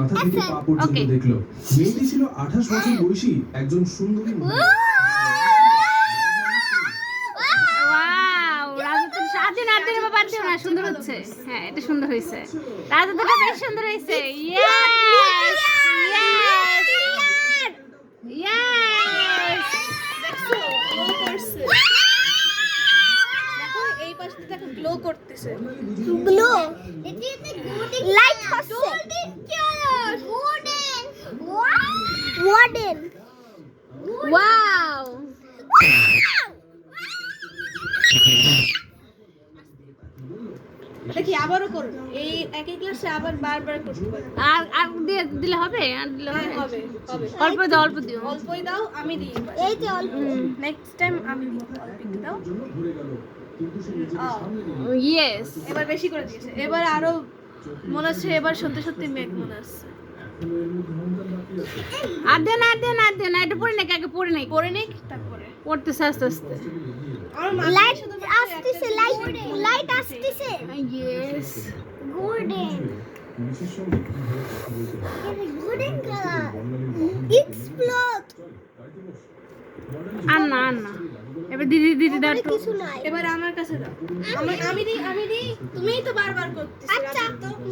মাথা থেকে পা পর্যন্ত দেখলো। মেয়েটি ছিল 28 বছর বয়সী একজন সুন্দরী মহিলা। ওয়াও, রাজু তো স্বাধীন আদির বাবার দিও না, সুন্দর হচ্ছে। হ্যাঁ, এটা সুন্দর হয়েছে। রাজু তো বেশ সুন্দর হয়েছে। Yes yes yes. দেখো এই পাশে দেখো গ্লো করতেছে। গ্লো লাইট হচ্ছে golden colour golden warden wow, দেখি আবারও করুন, এই একই ক্লাসে আবার বারবার করতে পারো। আর আর দিয়ে দিলে হবে? আর দিলে হবে? হবে হবে, অল্প দাও, অল্প দিও। অল্পই দাও, আমি দিই। এই যে অল্প নেক্সট টাইম আমি দিই, অল্প একটু দাও। ইয়েস। এবার বেশি করে দিয়েছে, এবার আরো মনে হচ্ছে এবার সত্যি সত্যি মেঘ মনে হচ্ছে। আর দেন আর দেন আর দেন, এটা পড়ে নাকি আগে পড়ে নাকি করে নিক তারপরে পড়তেছে আস্তে আস্তে। আমার মাথায় লাইট শুধু আসতেছে লাইট আসতেছে yes. Golden golden colour explode আর না আর না, এবার দিদি দিদি দাও একটু। কিছু নাই এবার আমার কাছে দাও, আমি দিই, তুমিই তো বারবার করতেছো। আচ্ছা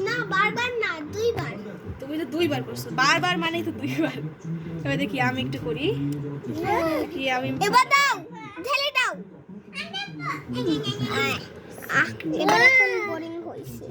না বারবার না দুইবার তুমি তো দুইবার করছো, বারবার মানেই তো দুইবার। এবার দেখি আমি একটু করি, কি আমি এবার দাও ঢেলে দাও এবার এখন বোরিং হইছে